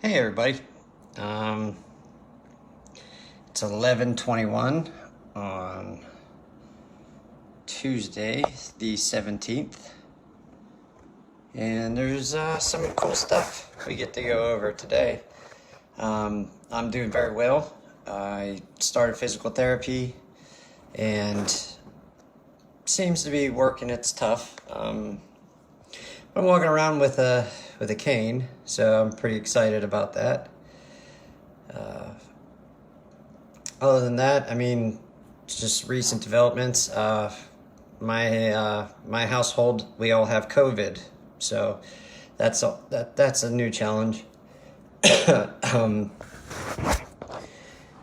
Hey everybody. Um, it's 11:21 on Tuesday, the 17th, and there's some cool stuff we get to go over today. I'm doing very well. I started physical therapy, and seems to be working. It's tough. I'm walking around with a cane, so I'm pretty excited about that. Other than that, I mean, it's just recent developments. My household, we all have COVID, so that's a new challenge. um,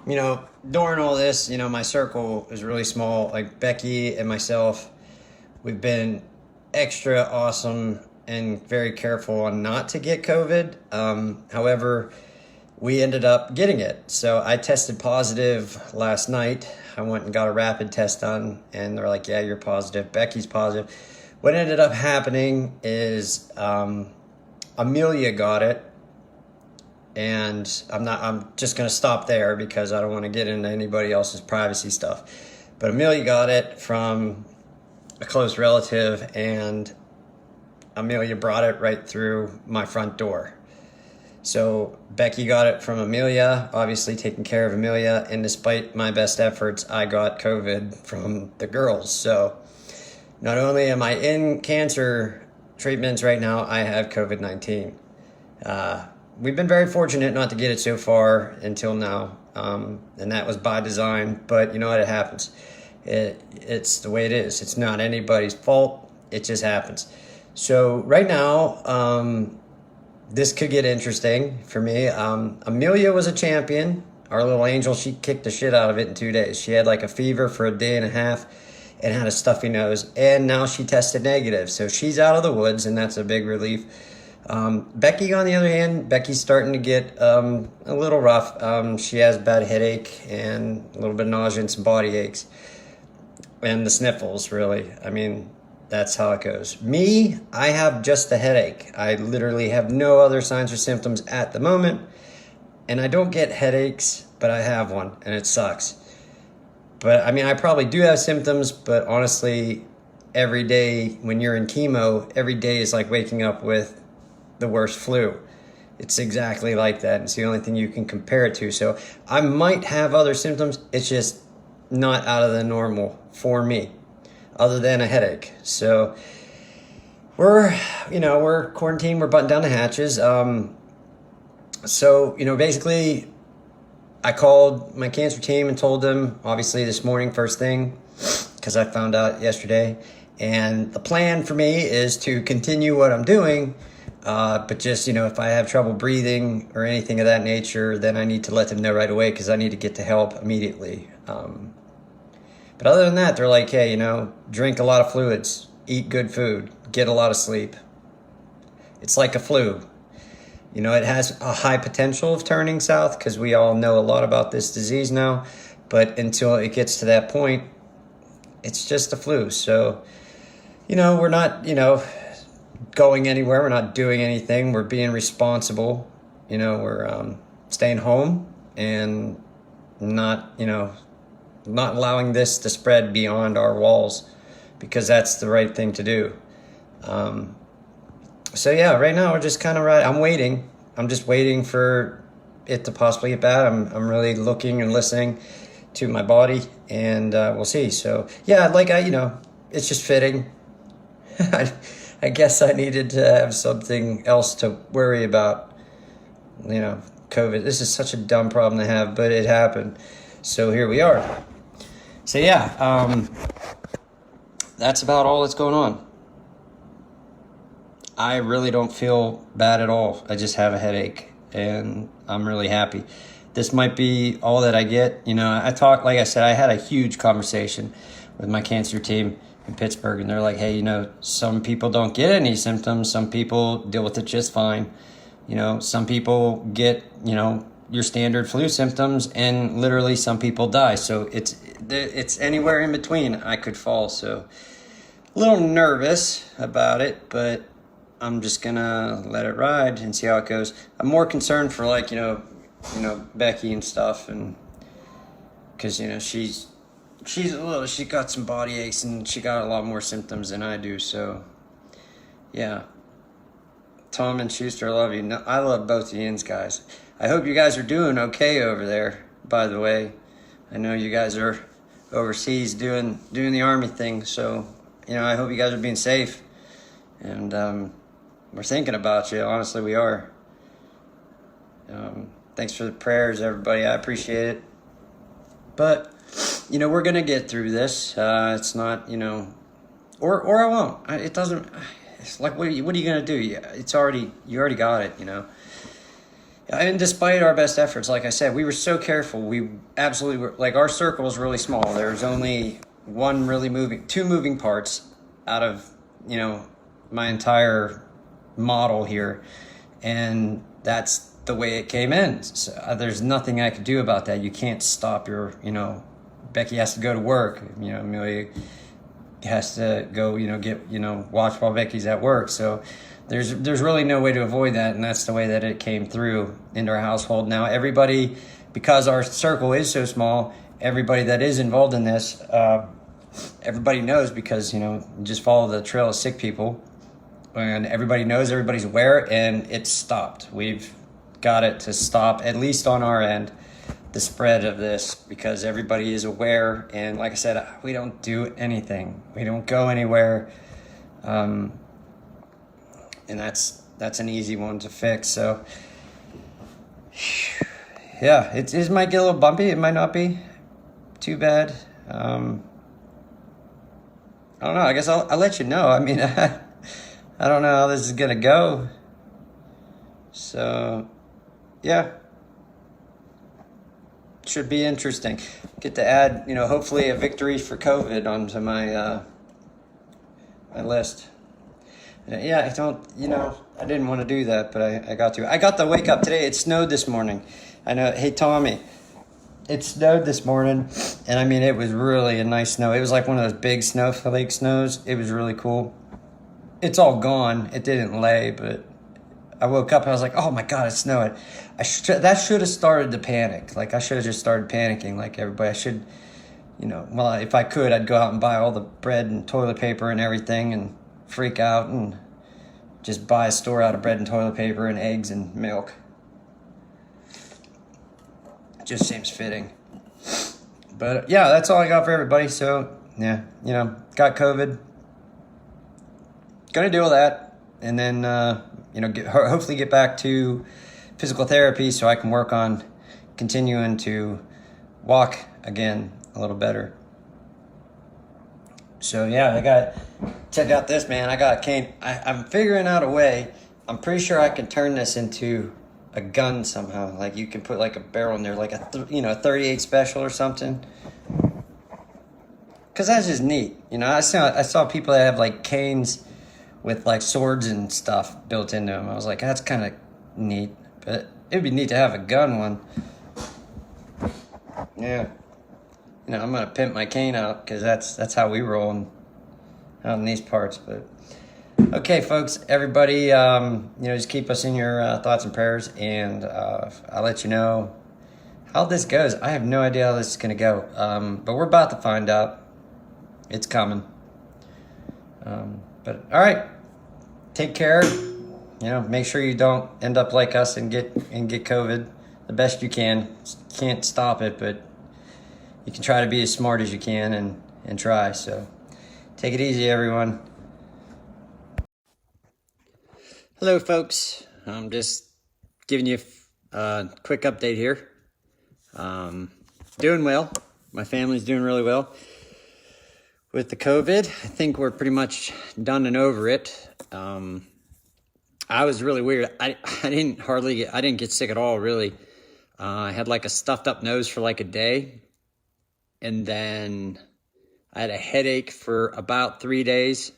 During all this, my circle is really small. Like Becky and myself, we've been extra awesome and very careful on not to get COVID. However, we ended up getting it. So I tested positive last night. I went and got a rapid test done, and they're like, yeah, you're positive. Becky's positive. What ended up happening is Amelia got it, and I'm just going to stop there because I don't want to get into anybody else's privacy stuff. But Amelia got it from a close relative, and Amelia brought it right through my front door. So Becky got it from Amelia, obviously taking care of Amelia, and despite my best efforts, I got COVID from the girls. So not only am I in cancer treatments right now, I have COVID-19. We've been very fortunate not to get it so far until now, and that was by design, but you know what, it happens. It's the way it is. It's not anybody's fault. It just happens. So right now, this could get interesting for me. Amelia was a champion. Our little angel, she kicked the shit out of it in 2 days. She had like a fever for a day and a half and had a stuffy nose. And now she tested negative. So she's out of the woods, and that's a big relief. Becky, on the other hand, Becky's starting to get a little rough. She has bad headache and a little bit of nausea and some body aches. And the sniffles, really. I mean, that's how it goes. Me, I have just a headache. I literally have no other signs or symptoms at the moment. And I don't get headaches, but I have one, and it sucks. But I mean, I probably do have symptoms, but honestly, every day when you're in chemo, every day is like waking up with the worst flu. It's exactly like that. It's the only thing you can compare it to. So I might have other symptoms. It's just not out of the normal for me, other than a headache. So we're quarantined, we're buttoned down the hatches. Basically I called my cancer team and told them, obviously this morning, first thing, because I found out yesterday. And the plan for me is to continue what I'm doing, but just, if I have trouble breathing or anything of that nature, then I need to let them know right away, because I need to get to help immediately. But other than that, they're like, hey, drink a lot of fluids, eat good food, get a lot of sleep. It's like a flu. It has a high potential of turning south, because we all know a lot about this disease now. But until it gets to that point, it's just a flu. So, we're not, going anywhere. We're not doing anything. We're being responsible. We're staying home and not allowing this to spread beyond our walls, because that's the right thing to do. Right now we're just kind of I'm waiting. I'm just waiting for it to possibly get bad. I'm really looking and listening to my body, and we'll see. So yeah, it's just fitting. I guess I needed to have something else to worry about. COVID. This is such a dumb problem to have, but it happened. So here we are. So yeah, that's about all that's going on. I really don't feel bad at all. I just have a headache, and I'm really happy. This might be all that I get. Like I said, I had a huge conversation with my cancer team in Pittsburgh, and they're like, hey, some people don't get any symptoms. Some people deal with it just fine. Some people get, your standard flu symptoms, and literally some people die. So it's anywhere in between I could fall. So a little nervous about it, but I'm just gonna let it ride and see how it goes. I'm more concerned for like, Becky and stuff, and because, she's a little, she got some body aches and she got a lot more symptoms than I do. So yeah, Tom and Schuster, I love you. No, I love both the ends, guys. I hope you guys are doing okay over there, by the way. I know you guys are overseas doing the army thing, so I hope you guys are being safe, and we're thinking about you. Honestly, we are. Thanks for the prayers, everybody. I appreciate it. But we're gonna get through this. It's not, or I won't. It doesn't. It's like, what are you gonna do? You already got it. And despite our best efforts, like I said, we were so careful. We absolutely were, like, our circle is really small. There's only two moving parts out of, my entire model here. And that's the way it came in. So, there's nothing I could do about that. You can't stop your, Becky has to go to work. Amelia has to go, watch while Becky's at work. So there's really no way to avoid that, and that's the way that it came through into our household. Now everybody, because our circle is so small, everybody that is involved in this, everybody knows, because just follow the trail of sick people, and everybody knows, everybody's aware, and it's stopped. We've got it to stop, at least on our end, the spread of this, because everybody is aware. And like I said, we don't do anything. We don't go anywhere. And that's an easy one to fix. So yeah, it might get a little bumpy. It might not be too bad. I don't know. I guess I'll let you know. I mean, I don't know how this is gonna go. So yeah, should be interesting. Get to add, hopefully a victory for COVID onto my my list. Yeah, I didn't want to do that, but I got to. I got to wake up today. It snowed this morning. I know. Hey, Tommy, it snowed this morning, and I mean, it was really a nice snow. It was like one of those big snowflake snows. It was really cool. It's all gone. It didn't lay, but I woke up and I was like, oh my God, it's snowing. That should have started to panic. Like, I should have just started panicking like everybody. I should, well, if I could, I'd go out and buy all the bread and toilet paper and everything and freak out and just buy a store out of bread and toilet paper and eggs and milk. It just seems fitting. But yeah, that's all I got for everybody. So yeah, got COVID. Gonna deal with that, and then hopefully get back to physical therapy so I can work on continuing to walk again a little better. So yeah, check out this, man. I got a cane. I'm figuring out a way. I'm pretty sure I can turn this into a gun somehow. Like, you can put like a barrel in there, like a 38 special or something. Cause that's just neat. I saw people that have like canes with like swords and stuff built into them. I was like, that's kind of neat. But it'd be neat to have a gun one. Yeah. I'm gonna pimp my cane out, because that's how we roll out in these parts. But okay, folks, everybody, just keep us in your thoughts and prayers, and I'll let you know how this goes. I have no idea how this is gonna go, but we're about to find out. It's coming. But all right, take care. Make sure you don't end up like us and get COVID the best you can. Can't stop it, but you can try to be as smart as you can and try. So take it easy, everyone. Hello, folks. I'm just giving you a quick update here. Doing well. My family's doing really well with the COVID. I think we're pretty much done and over it. I was really weird. I didn't get sick at all, really. I had like a stuffed up nose for like a day. And then I had a headache for about 3 days,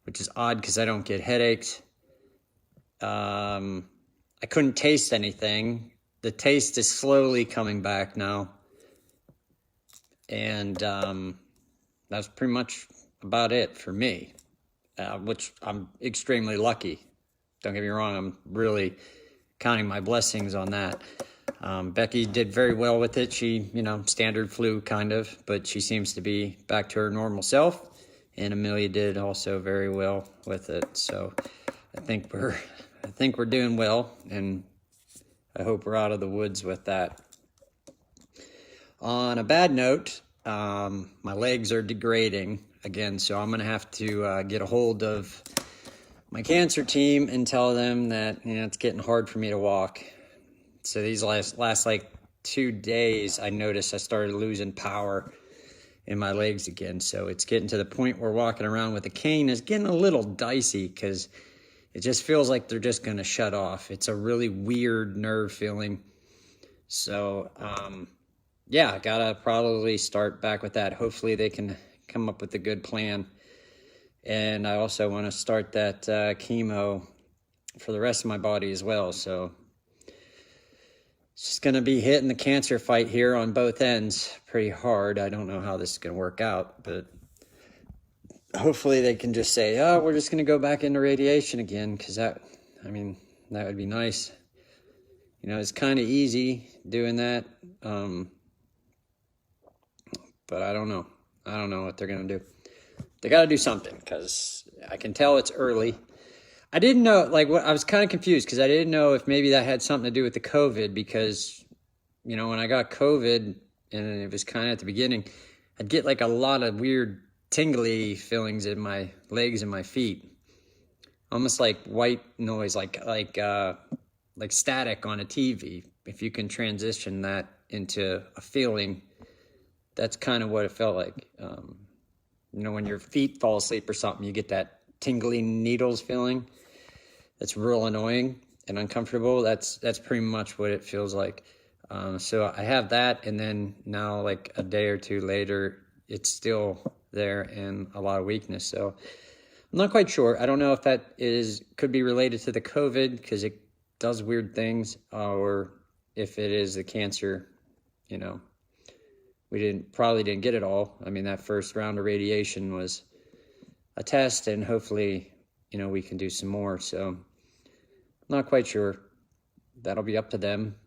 which is odd because I don't get headaches. I couldn't taste anything. The taste is slowly coming back now. And that's pretty much about it for me, which I'm extremely lucky. don't get me wrong, I'm really counting my blessings on that. Becky did very well with it. She, standard flu kind of, but she seems to be back to her normal self. And Amelia did also very well with it. So I think we're doing well, and I hope we're out of the woods with that. On a bad note, my legs are degrading again, so I'm gonna have to get a hold of my cancer team and tell them that it's getting hard for me to walk. So these last like 2 days, I noticed I started losing power in my legs again. So it's getting to the point where walking around with a cane is getting a little dicey because it just feels like they're just going to shut off. It's a really weird nerve feeling. So, I got to probably start back with that. Hopefully they can come up with a good plan. And I also want to start that chemo for the rest of my body as well. So it's just going to be hitting the cancer fight here on both ends pretty hard. I don't know how this is going to work out, but hopefully they can just say, oh, we're just going to go back into radiation again, because that would be nice. It's kind of easy doing that, but I don't know. I don't know what they're going to do. They got to do something, because I can tell it's early. I didn't know, I was kind of confused because I didn't know if maybe that had something to do with the COVID, because, when I got COVID and it was kind of at the beginning, I'd get a lot of weird tingly feelings in my legs and my feet, almost like white noise, like static on a TV. If you can transition that into a feeling, that's kind of what it felt like. When your feet fall asleep or something, you get that tingly needles feeling. That's real annoying and uncomfortable. That's pretty much what it feels like. So I have that, and then now a day or two later, it's still there and a lot of weakness. So I'm not quite sure. I don't know if that could be related to the COVID because it does weird things, or if it is the cancer. We probably didn't get it all. That first round of radiation was a test, and hopefully, we can do some more. So I'm not quite sure. That'll be up to them.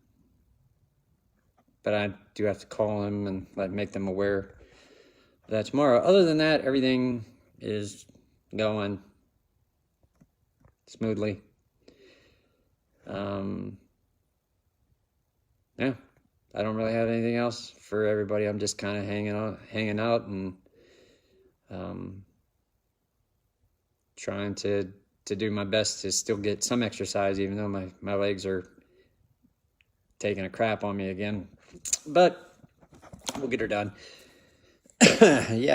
But I do have to call them and make them aware of that tomorrow. Other than that, everything is going smoothly. I don't really have anything else for everybody. I'm just kind of hanging out and trying to do my best to still get some exercise, even though my legs are taking a crap on me again. But we'll get her done.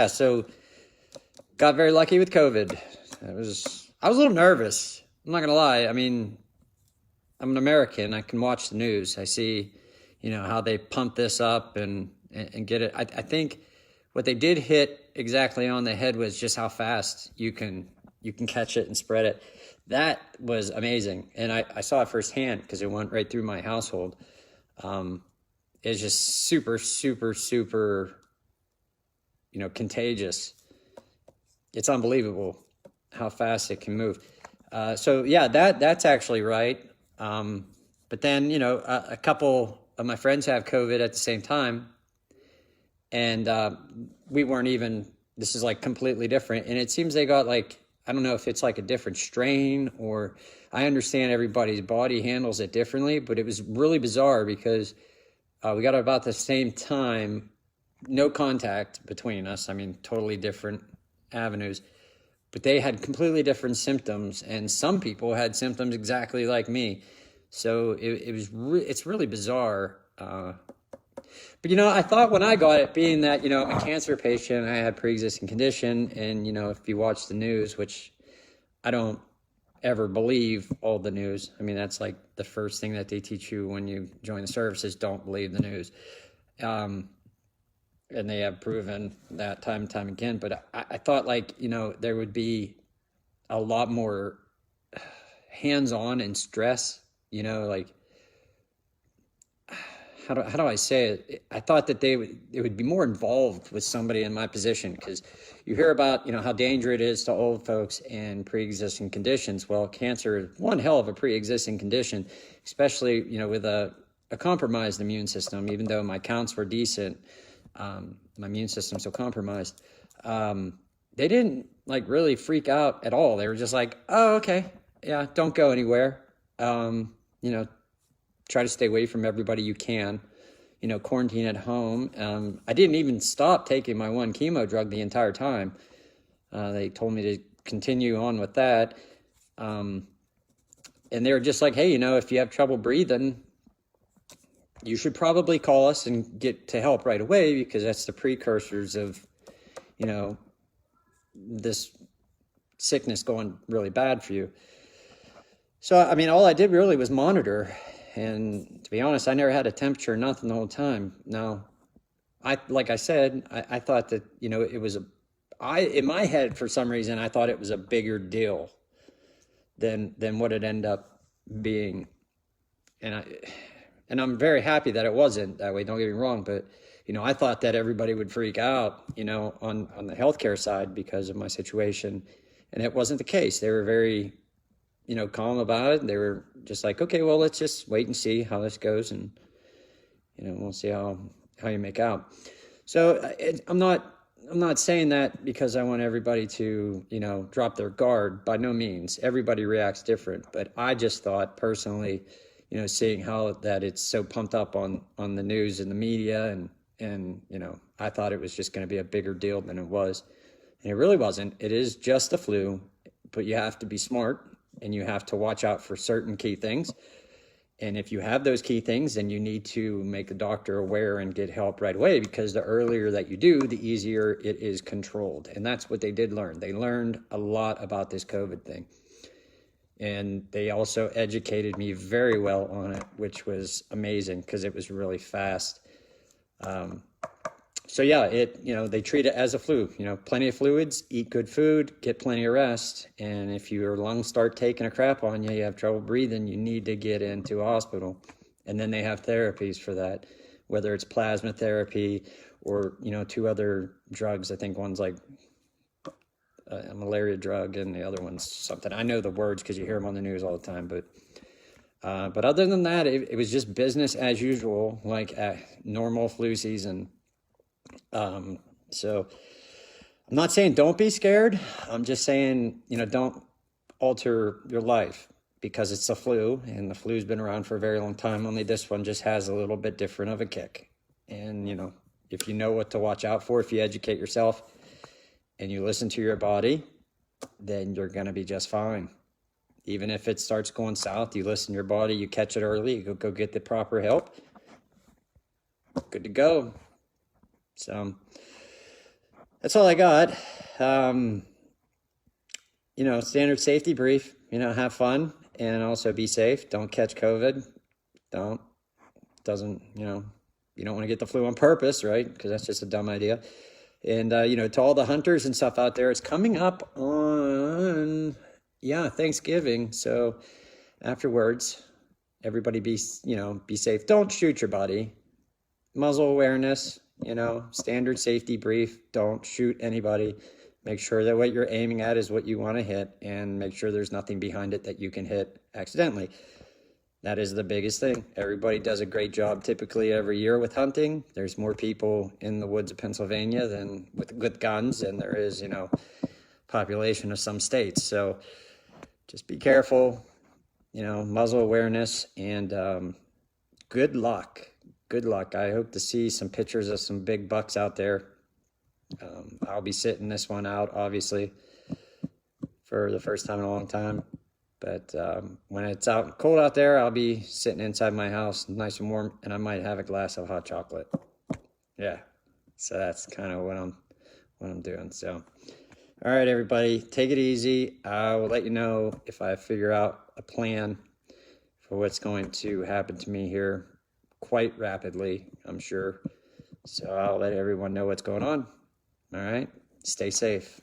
So got very lucky with COVID. I was a little nervous. I'm not gonna lie. I'm an American. I can watch the news. I see, how they pump this up and get it. I think what they did hit exactly on the head was just how fast you can catch it and spread it. That was amazing. And I saw it firsthand because it went right through my household. It's just super, super, super, contagious. It's unbelievable how fast it can move. That's actually right. But then, a couple of my friends have COVID at the same time, and we weren't even, this is completely different. And it seems they got I don't know if it's a different strain, or I understand everybody's body handles it differently, but it was really bizarre because we got it about the same time, no contact between us. Totally different avenues, but they had completely different symptoms, and some people had symptoms exactly like me. So it's really bizarre. But, I thought when I got it, being that, I'm a cancer patient, I had pre-existing condition, and, if you watch the news, which I don't ever believe all the news. That's the first thing that they teach you when you join the services, don't believe the news. And they have proven that time and time again. But I thought there would be a lot more hands-on and stress, how do I say it? I thought that they would be more involved with somebody in my position, because you hear about, how dangerous it is to old folks and pre-existing conditions. Well, cancer is one hell of a pre-existing condition, especially, with a compromised immune system. Even though my counts were decent, my immune system's so compromised. They didn't really freak out at all. They were just like, oh, okay, yeah, don't go anywhere. Try to stay away from everybody you can, quarantine at home. I didn't even stop taking my one chemo drug the entire time. They told me to continue on with that. And they were just like, hey, if you have trouble breathing, you should probably call us and get to help right away, because that's the precursors of, this sickness going really bad for you. So, all I did really was monitor. And to be honest, I never had a temperature, nothing the whole time. Now, like I said, I thought that, it was in my head, for some reason, I thought it was a bigger deal than what it ended up being. And I'm very happy that it wasn't that way. Don't get me wrong, but I thought that everybody would freak out, on the healthcare side because of my situation, and it wasn't the case. They were very, calm about it. They were just like, okay, well, let's just wait and see how this goes, and we'll see how you make out. So I'm not saying that because I want everybody to drop their guard. By no means. Everybody reacts different, but I just thought personally, seeing how that it's so pumped up on the news and the media, and I thought it was just going to be a bigger deal than it was, and it really wasn't. It is just the flu, but you have to be smart. And you have to watch out for certain key things. And if you have those key things, then you need to make the doctor aware and get help right away, because the earlier that you do, the easier it is controlled. And that's what they did learn. They learned a lot about this COVID thing. And they also educated me very well on it, which was amazing because it was really fast. So yeah, they treat it as a flu, plenty of fluids, eat good food, get plenty of rest. And if your lungs start taking a crap on you, you have trouble breathing, you need to get into a hospital. And then they have therapies for that, whether it's plasma therapy or, 2 other drugs. I think one's like a malaria drug and the other one's something. I know the words because you hear them on the news all the time, but other than that, it was just business as usual, like a normal flu season. So I'm not saying don't be scared. I'm just saying, don't alter your life because it's a flu, and the flu's been around for a very long time. Only this one just has a little bit different of a kick. And, if you know what to watch out for, if you educate yourself and you listen to your body, then you're going to be just fine. Even if it starts going south, you listen to your body, you catch it early, you go get the proper help. Good to go. So that's all I got. Standard safety brief, have fun and also be safe. Don't catch COVID. You don't want to get the flu on purpose, right? Because that's just a dumb idea. And, to all the hunters and stuff out there, it's coming up on, Thanksgiving. So afterwards, everybody be safe. Don't shoot your buddy. Muzzle awareness. Standard safety brief, don't shoot anybody. Make sure that what you're aiming at is what you want to hit, and make sure there's nothing behind it that you can hit accidentally. That is the biggest thing. Everybody does a great job typically every year with hunting. There's more people in the woods of Pennsylvania than with guns, and there is, population of some states. So just be careful, muzzle awareness, and good luck. Good luck. I hope to see some pictures of some big bucks out there. I'll be sitting this one out, obviously, for the first time in a long time. But when it's cold out there, I'll be sitting inside my house, nice and warm, and I might have a glass of hot chocolate. Yeah. So that's kind of what I'm doing. So, all right, everybody, take it easy. I will let you know if I figure out a plan for what's going to happen to me here quite rapidly, I'm sure. So I'll let everyone know what's going on. All right. Stay safe.